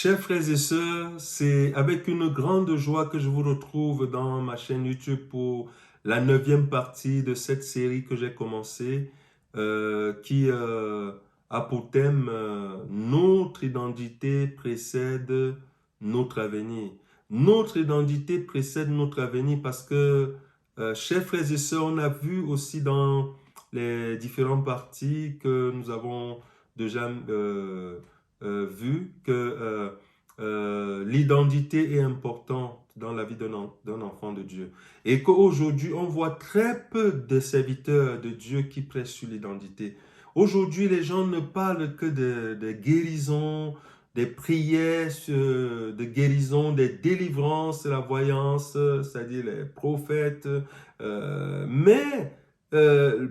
Chers frères et sœurs, c'est avec une grande joie que je vous retrouve dans ma chaîne YouTube pour la neuvième partie de cette série que j'ai commencée, qui a pour thème Notre identité précède notre avenir. Notre identité précède notre avenir parce que, chers frères et sœurs, on a vu aussi dans les différentes parties que nous avons déjà vu que l'identité est importante dans la vie d'un enfant de Dieu. Et qu'aujourd'hui, on voit très peu de serviteurs de Dieu qui prêchent sur l'identité. Aujourd'hui, les gens ne parlent que de guérison, des prières de guérison, des délivrances, la voyance, c'est-à-dire les prophètes. Mais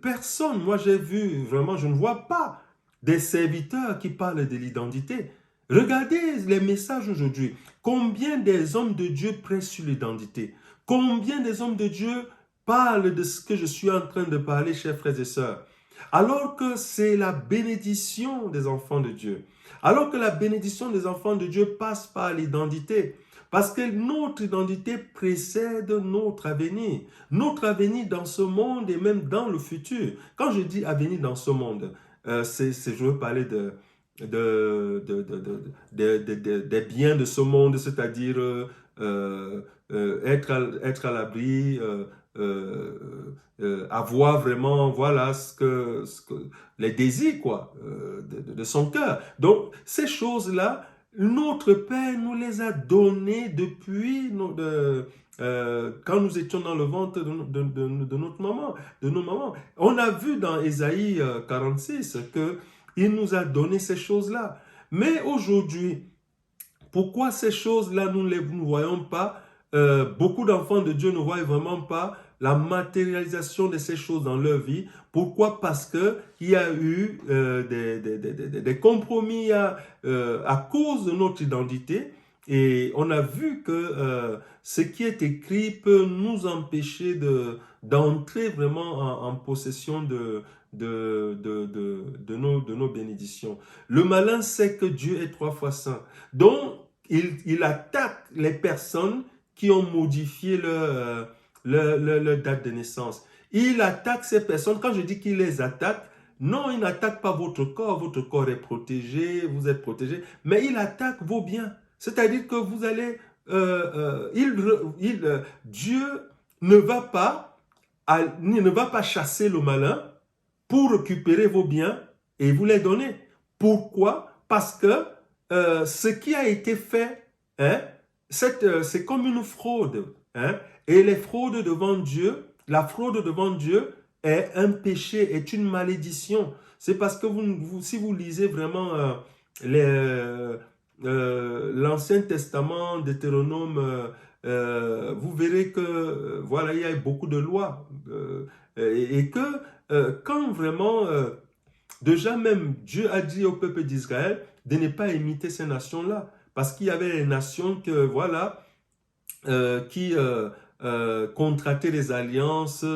personne, moi j'ai vu, vraiment, je ne vois pas des serviteurs qui parlent de l'identité. Regardez les messages aujourd'hui. Combien des hommes de Dieu prêchent sur l'identité? Combien des hommes de Dieu parlent de ce que je suis en train de parler, chers frères et sœurs? Alors que c'est la bénédiction des enfants de Dieu. Alors que la bénédiction des enfants de Dieu passe par l'identité. Parce que notre identité précède notre avenir. Notre avenir dans ce monde et même dans le futur. Quand je dis avenir dans ce monde, je veux parler des biens de ce monde, c'est-à-dire être à l'abri, avoir vraiment, voilà, les désirs, quoi, de son cœur. Donc, ces choses-là, notre Père nous les a données depuis quand nous étions dans le ventre de notre maman, de nos mamans. On a vu dans Ésaïe 46 que il nous a donné ces choses-là. Mais aujourd'hui, pourquoi ces choses-là, nous ne voyons pas? Beaucoup d'enfants de Dieu ne voient vraiment pas la matérialisation de ces choses dans leur vie. Pourquoi? Parce qu'il y a eu des compromis à cause de notre identité. Et on a vu que ce qui est écrit peut nous empêcher d'entrer vraiment en possession de nos bénédictions. Le malin sait que Dieu est trois fois saint. Donc, il attaque les personnes qui ont modifié leur date de naissance. Il attaque ces personnes. Quand je dis qu'il les attaque, non, il n'attaque pas votre corps. Votre corps est protégé, vous êtes protégé. Mais il attaque vos biens. C'est-à-dire que vous allez... Dieu ne va pas chasser le malin pour récupérer vos biens et vous les donner. Pourquoi? Parce que ce qui a été fait, hein, c'est comme une fraude. Hein, et les fraudes devant Dieu, la fraude devant Dieu est un péché, est une malédiction. C'est parce que si vous lisez vraiment l'Ancien Testament, Deutéronome, vous verrez que voilà, il y a beaucoup de lois et que quand vraiment déjà même Dieu a dit au peuple d'Israël de ne pas imiter ces nations-là parce qu'il y avait des nations que voilà qui contractaient des alliances,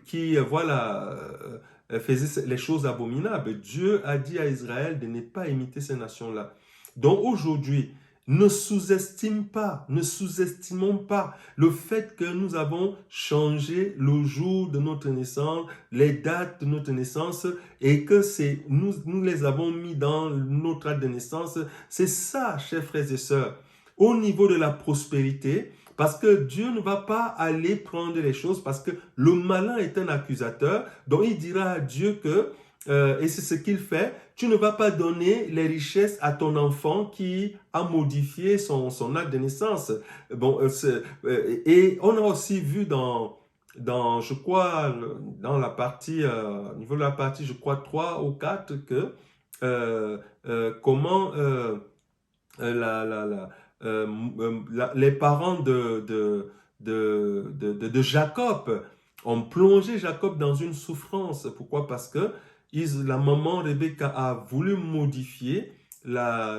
qui voilà faisaient les choses abominables. Dieu a dit à Israël de ne pas imiter ces nations-là. Donc aujourd'hui, ne sous-estimons pas le fait que nous avons changé le jour de notre naissance, les dates de notre naissance et que nous les avons mis dans notre date de naissance. C'est ça, chers frères et sœurs, au niveau de la prospérité, parce que Dieu ne va pas aller prendre les choses, parce que le malin est un accusateur, donc il dira à Dieu que et c'est ce qu'il fait, tu ne vas pas donner les richesses à ton enfant qui a modifié son acte de naissance. Bon, et on a aussi vu je crois, dans la partie, au niveau de la partie, je crois, 3 ou 4, que comment les parents de Jacob ont plongé Jacob dans une souffrance. Pourquoi? Parce que la maman Rebecca a voulu modifier la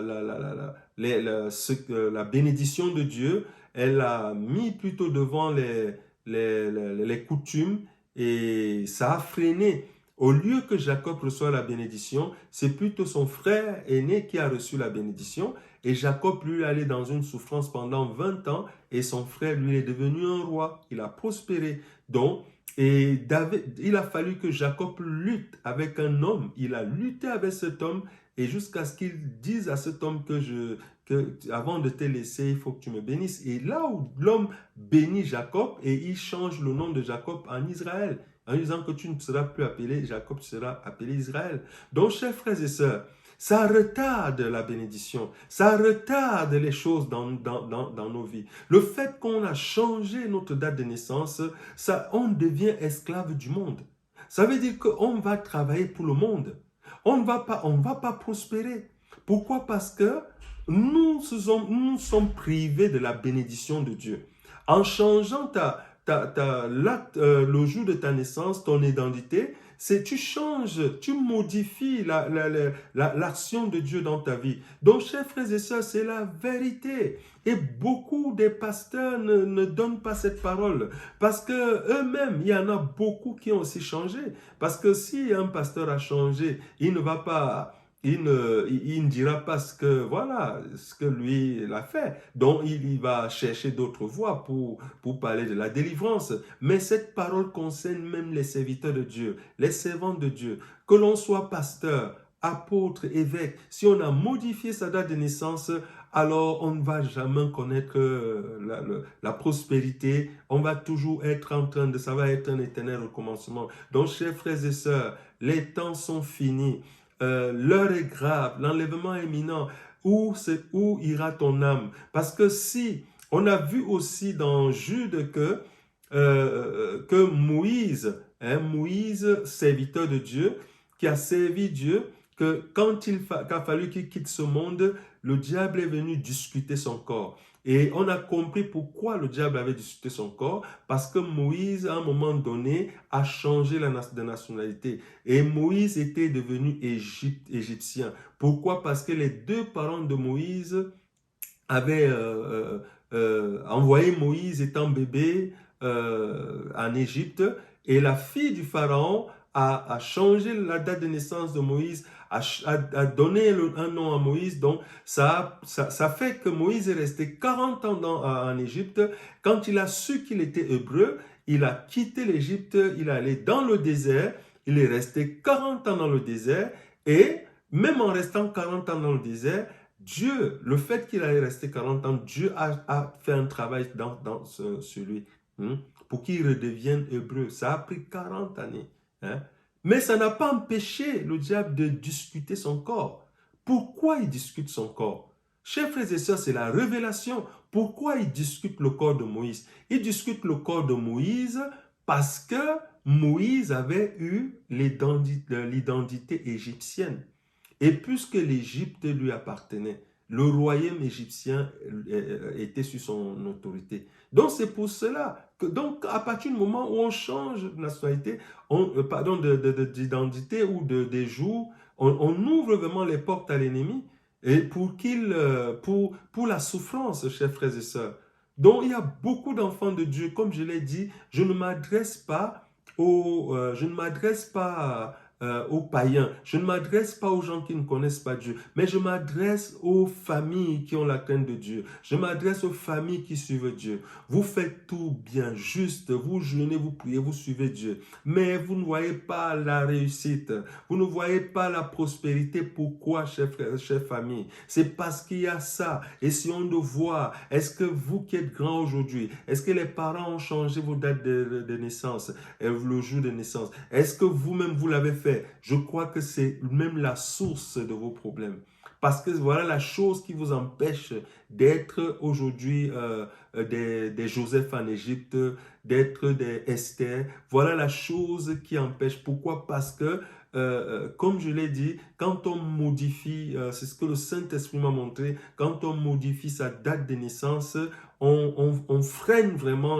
bénédiction de Dieu. Elle a mis plutôt devant les coutumes et ça a freiné. Au lieu que Jacob reçoive la bénédiction, c'est plutôt son frère aîné qui a reçu la bénédiction. Et Jacob, lui, allait dans une souffrance pendant 20 ans et son frère, lui, est devenu un roi. Il a prospéré. Donc, et David, il a fallu que Jacob lutte avec un homme. Il a lutté avec cet homme et jusqu'à ce qu'il dise à cet homme que avant de te laisser, il faut que tu me bénisses. Et là où l'homme bénit Jacob et il change le nom de Jacob en Israël, en disant que tu ne seras plus appelé Jacob, tu seras appelé Israël. Donc, chers frères et sœurs, ça retarde la bénédiction, ça retarde les choses dans nos vies. Le fait qu'on a changé notre date de naissance, ça, on devient esclave du monde. Ça veut dire qu'on va travailler pour le monde. On ne va pas prospérer. Pourquoi? Parce que nous sommes privés de la bénédiction de Dieu. En changeant le jour de ta naissance, ton identité, tu changes, tu modifies l'action de Dieu dans ta vie. Donc, chers frères et sœurs, c'est la vérité. Et beaucoup des pasteurs ne donnent pas cette parole. Parce que eux-mêmes, il y en a beaucoup qui ont aussi changé. Parce que si un pasteur a changé, il ne va pas... Il ne dira pas ce que lui il a fait. Donc, il va chercher d'autres voies pour parler de la délivrance. Mais cette parole concerne même les serviteurs de Dieu, les servants de Dieu. Que l'on soit pasteur, apôtre, évêque, si on a modifié sa date de naissance, alors on ne va jamais connaître la prospérité. On va toujours être ça va être un éternel recommencement. Donc, chers frères et sœurs, les temps sont finis. L'heure est grave, l'enlèvement est imminent. Où ira ton âme? Parce que si, on a vu aussi dans Jude que Moïse, Moïse, serviteur de Dieu, qui a servi Dieu, que quand il a fallu qu'il quitte ce monde, le diable est venu discuter son corps. Et on a compris pourquoi le diable avait discuté son corps, parce que Moïse, à un moment donné, a changé de nationalité. Et Moïse était devenu égyptien. Pourquoi? Parce que les deux parents de Moïse avaient envoyé Moïse étant bébé en Égypte. Et la fille du pharaon a changé la date de naissance de Moïse, a donné un nom à Moïse. Donc, ça fait que Moïse est resté 40 ans en Égypte. Quand il a su qu'il était hébreu, il a quitté l'Égypte, il est allé dans le désert. Il est resté 40 ans dans le désert. Et même en restant 40 ans dans le désert, Dieu, le fait qu'il ait resté 40 ans, Dieu a fait un travail sur lui, pour qu'il redevienne hébreu. Ça a pris 40 années. Mais ça n'a pas empêché le diable de discuter son corps. Pourquoi il discute son corps? Chers frères et sœurs, c'est la révélation. Pourquoi il discute le corps de Moïse? Il discute le corps de Moïse parce que Moïse avait eu l'identité égyptienne. Et puisque l'Égypte lui appartenait, le royaume égyptien était sous son autorité. Donc c'est pour cela que, donc, à partir du moment où on change de nationalité, d'identité ou des jours, on ouvre vraiment les portes à l'ennemi et pour la souffrance, chers frères et sœurs. Donc il y a beaucoup d'enfants de Dieu, comme je l'ai dit, je ne m'adresse pas aux païens. Je ne m'adresse pas aux gens qui ne connaissent pas Dieu, mais je m'adresse aux familles qui ont la crainte de Dieu. Je m'adresse aux familles qui suivent Dieu. Vous faites tout bien, juste. Vous jeûnez, vous priez, vous suivez Dieu. Mais vous ne voyez pas la réussite. Vous ne voyez pas la prospérité. Pourquoi, chers frères, chères familles? C'est parce qu'il y a ça. Essayons de voir. Est-ce que vous qui êtes grands aujourd'hui, est-ce que les parents ont changé vos dates de naissance, le jour de naissance? Est-ce que vous-même, vous l'avez fait? Je crois que c'est même la source de vos problèmes. Parce que voilà la chose qui vous empêche d'être aujourd'hui des Joseph en Égypte, d'être des Esther. Voilà la chose qui empêche. Pourquoi? Parce que, comme je l'ai dit, quand on modifie, c'est ce que le Saint-Esprit m'a montré, quand on modifie sa date de naissance, on freine vraiment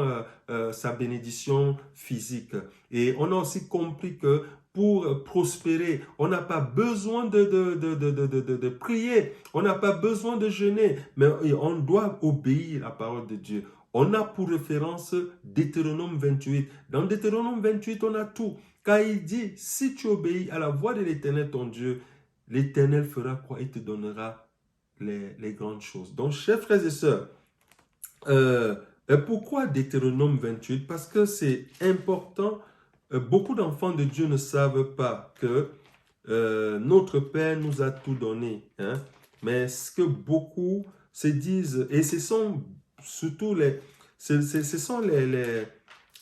sa bénédiction physique. Et on a aussi compris que pour prospérer, on n'a pas besoin de prier, on n'a pas besoin de jeûner, mais on doit obéir à la parole de Dieu. On a pour référence Deutéronome 28. Dans Deutéronome 28, on a tout. Quand il dit, si tu obéis à la voix de l'Éternel, ton Dieu, l'Éternel fera quoi? Il te donnera les grandes choses. Donc, chers frères et sœurs, pourquoi Deutéronome 28? Parce que c'est important. Beaucoup d'enfants de Dieu ne savent pas que notre Père nous a tout donné. Hein? Mais ce que beaucoup se disent, et ce sont surtout ce sont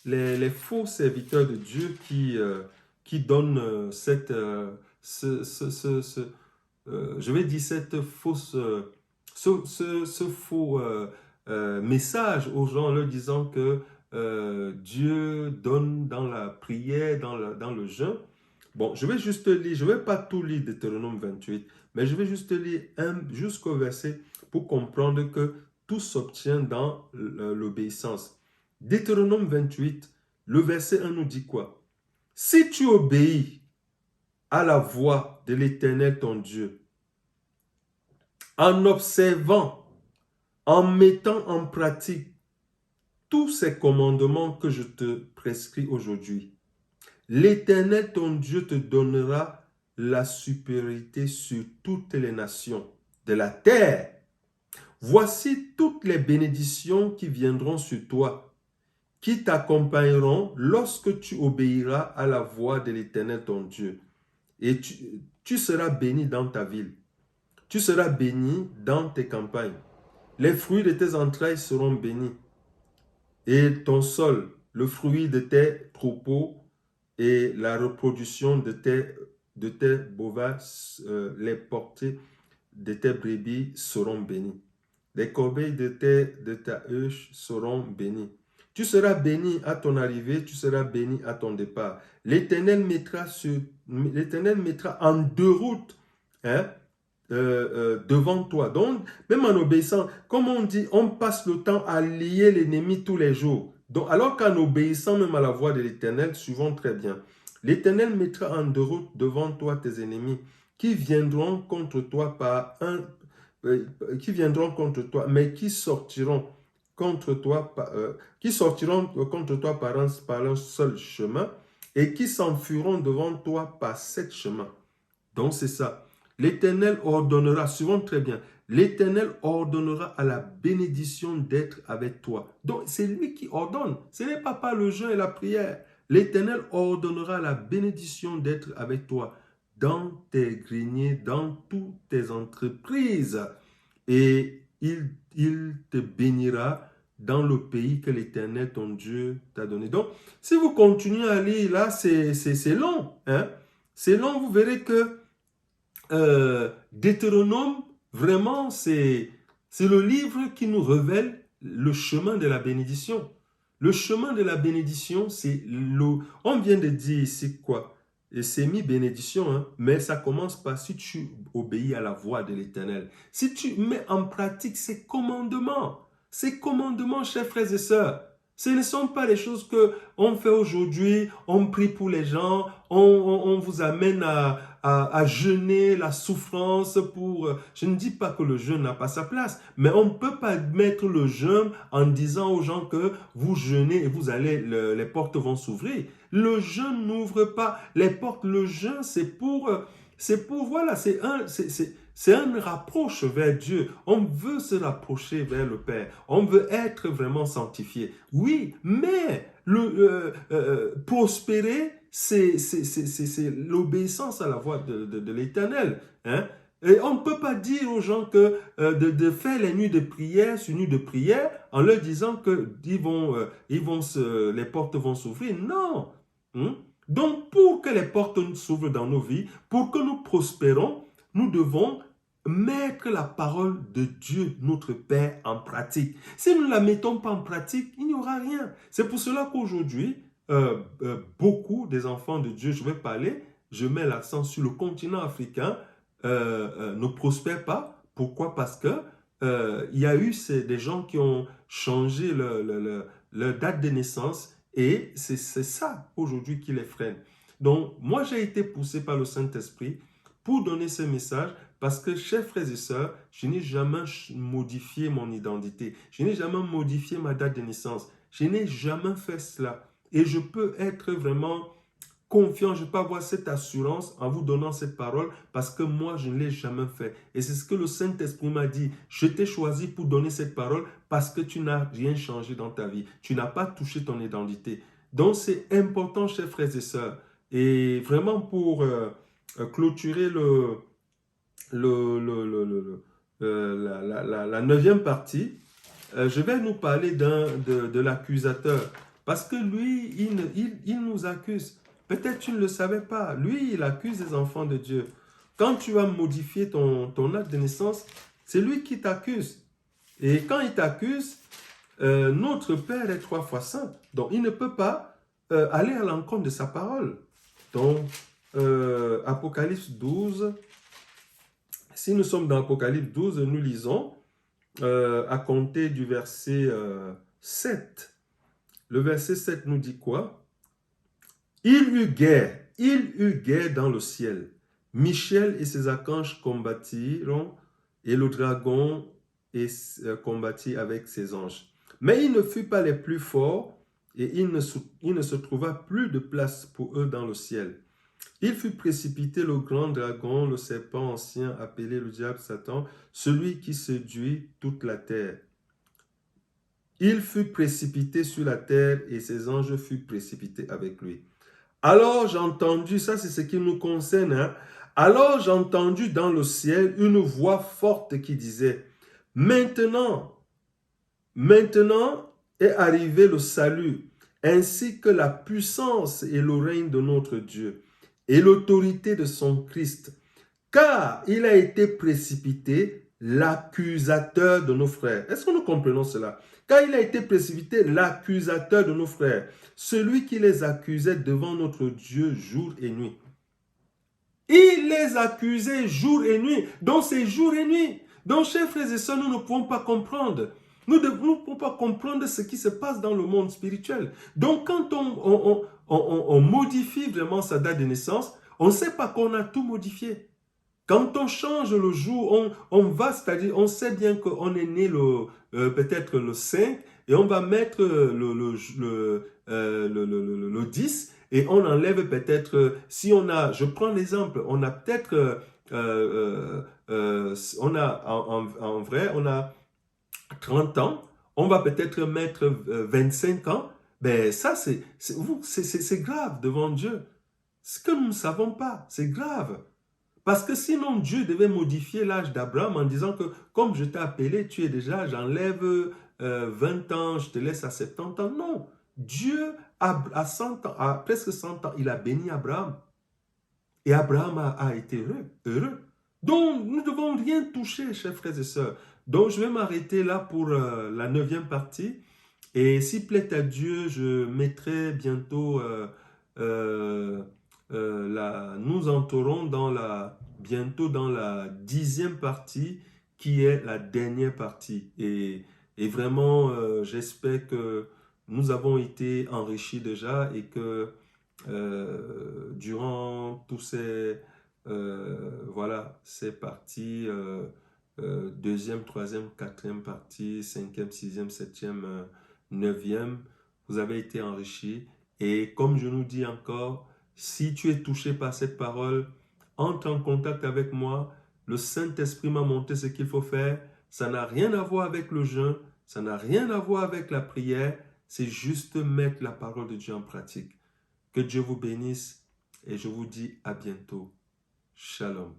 les faux serviteurs de Dieu qui donnent je vais dire cette fausse, ce faux message aux gens en leur disant que Dieu donne dans la prière, dans le jeûne. Bon, je vais juste lire, je ne vais pas tout lire Deutéronome 28, mais je vais juste lire jusqu'au verset pour comprendre que tout s'obtient dans l'obéissance. Deutéronome 28, le verset 1 nous dit quoi? Si tu obéis à la voix de l'Éternel ton Dieu, en observant, en mettant en pratique tous ces commandements que je te prescris aujourd'hui, l'Éternel ton Dieu te donnera la supériorité sur toutes les nations de la terre. Voici toutes les bénédictions qui viendront sur toi, qui t'accompagneront lorsque tu obéiras à la voix de l'Éternel ton Dieu. Et tu seras béni dans ta ville. Tu seras béni dans tes campagnes. Les fruits de tes entrailles seront bénis. Et ton sol, le fruit de tes troupeaux et la reproduction de tes bovins, les portées de tes brebis seront bénis. Les corbeilles de ta huche seront bénies. Tu seras béni à ton arrivée, tu seras béni à ton départ. L'Éternel mettra en déroute devant toi. Donc, même en obéissant, comme on dit, on passe le temps à lier l'ennemi tous les jours. Donc, alors qu'en obéissant même à la voix de l'Éternel, suivons très bien. L'Éternel mettra en déroute devant toi tes ennemis qui viendront contre toi mais qui sortiront contre toi par un seul chemin et qui s'enfuiront devant toi par 7 chemins. Donc c'est ça. L'Éternel ordonnera, suivons très bien, l'Éternel ordonnera à la bénédiction d'être avec toi. Donc c'est lui qui ordonne, ce n'est pas par le jeûne et la prière. L'Éternel ordonnera à la bénédiction d'être avec toi dans tes greniers, dans toutes tes entreprises. Et il te bénira dans le pays que l'Éternel, ton Dieu, t'a donné. Donc, si vous continuez à lire, là, c'est long. Hein? C'est long, vous verrez que Deutéronome, vraiment, c'est le livre qui nous révèle le chemin de la bénédiction. Le chemin de la bénédiction, c'est on vient de dire ici quoi? Et c'est mis bénédiction, hein? Mais ça commence par si tu obéis à la voix de l'Éternel. Si tu mets en pratique ces commandements, chers frères et sœurs, ce ne sont pas les choses qu'on fait aujourd'hui, on prie pour les gens, on vous amène à jeûner la souffrance pour... Je ne dis pas que le jeûne n'a pas sa place, mais on ne peut pas mettre le jeûne en disant aux gens que vous jeûnez et vous allez, les portes vont s'ouvrir. Le jeûne n'ouvre pas les portes. Le jeûne, c'est pour voilà, c'est un rapproche vers Dieu. On veut se rapprocher vers le Père. On veut être vraiment sanctifié. Oui, mais prospérer, c'est l'obéissance à la voix de l'Éternel. Hein? Et on ne peut pas dire aux gens que de faire les nuits de prière sur nuits de prière en leur disant que les portes vont s'ouvrir. Non. Donc, pour que les portes s'ouvrent dans nos vies, pour que nous prospérons, nous devons mettre la parole de Dieu, notre Père, en pratique. Si nous ne la mettons pas en pratique, il n'y aura rien. C'est pour cela qu'aujourd'hui, beaucoup des enfants de Dieu, je mets l'accent sur le continent africain, ne prospèrent pas. Pourquoi? Parce que il y a eu des gens qui ont changé leur date de naissance et c'est ça aujourd'hui qui les freine. Donc, moi, j'ai été poussé par le Saint-Esprit pour donner ce message Parce que, chers frères et sœurs, je n'ai jamais modifié mon identité. Je n'ai jamais modifié ma date de naissance. Je n'ai jamais fait cela. Et je peux être vraiment confiant, je peux avoir cette assurance en vous donnant cette parole parce que moi, je ne l'ai jamais fait. Et c'est ce que le Saint-Esprit m'a dit. Je t'ai choisi pour donner cette parole parce que tu n'as rien changé dans ta vie. Tu n'as pas touché ton identité. Donc, c'est important, chers frères et sœurs. Et vraiment pour clôturer la neuvième partie, je vais nous parler de l'accusateur. Parce que lui, il nous accuse. Peut-être tu ne le savais pas. Lui, il accuse les enfants de Dieu. Quand tu as modifié ton acte de naissance, c'est lui qui t'accuse. Et quand il t'accuse, notre Père est 3 fois saint. Donc, il ne peut pas aller à l'encontre de sa parole. Donc, Apocalypse 12, si nous sommes dans Apocalypse 12, nous lisons à compter du verset 7. Le verset 7 nous dit quoi? Il eut guerre dans le ciel. Michel et ses archanges combattirent, et le dragon combattit avec ses anges. Mais il ne fut pas les plus forts, et il ne se trouva plus de place pour eux dans le ciel. Il fut précipité le grand dragon, le serpent ancien, appelé le diable Satan, celui qui séduit toute la terre. Il fut précipité sur la terre, et ses anges furent précipités avec lui. Alors j'ai entendu, ça c'est ce qui nous concerne, hein? Alors j'ai entendu dans le ciel une voix forte qui disait, maintenant est arrivé le salut, ainsi que la puissance et le règne de notre Dieu, et l'autorité de son Christ, car il a été précipité l'accusateur de nos frères. Est-ce que nous comprenons cela? Car il a été précipité l'accusateur de nos frères, celui qui les accusait devant notre Dieu jour et nuit. Il les accusait jour et nuit. Donc c'est jour et nuit. Donc, chers frères et sœurs, nous ne pouvons pas comprendre. Nous ne pouvons pas comprendre ce qui se passe dans le monde spirituel. Donc, quand on modifie vraiment sa date de naissance, on ne sait pas qu'on a tout modifié. Quand on change le jour, on va, c'est-à-dire, on sait bien qu'on est né peut-être le 5 et on va mettre le 10 et on enlève peut-être, si on a, je prends l'exemple, on a peut-être, on a en vrai, on a 30 ans, on va peut-être mettre 25 ans, ben ça c'est grave devant Dieu. Ce que nous ne savons pas, c'est grave. Parce que sinon, Dieu devait modifier l'âge d'Abraham en disant que comme je t'ai appelé, tu es déjà, j'enlève 20 ans, je te laisse à 70 ans. Non, Dieu à 100 ans, à presque 100 ans, il a béni Abraham. Et Abraham a été heureux. Donc, nous ne devons rien toucher, chers frères et sœurs. Donc, je vais m'arrêter là pour la neuvième partie. Et s'il plaît à Dieu, je mettrai bientôt... nous entrerons bientôt dans la 10e partie qui est la dernière partie. Et vraiment, j'espère que nous avons été enrichis déjà et que durant tous ces parties, deuxième, troisième, quatrième partie, cinquième, sixième, septième, neuvième, vous avez été enrichis. Et comme je nous dis encore, si tu es touché par cette parole, entre en contact avec moi. Le Saint-Esprit m'a montré ce qu'il faut faire. Ça n'a rien à voir avec le jeûne, ça n'a rien à voir avec la prière. C'est juste mettre la parole de Dieu en pratique. Que Dieu vous bénisse et je vous dis à bientôt. Shalom.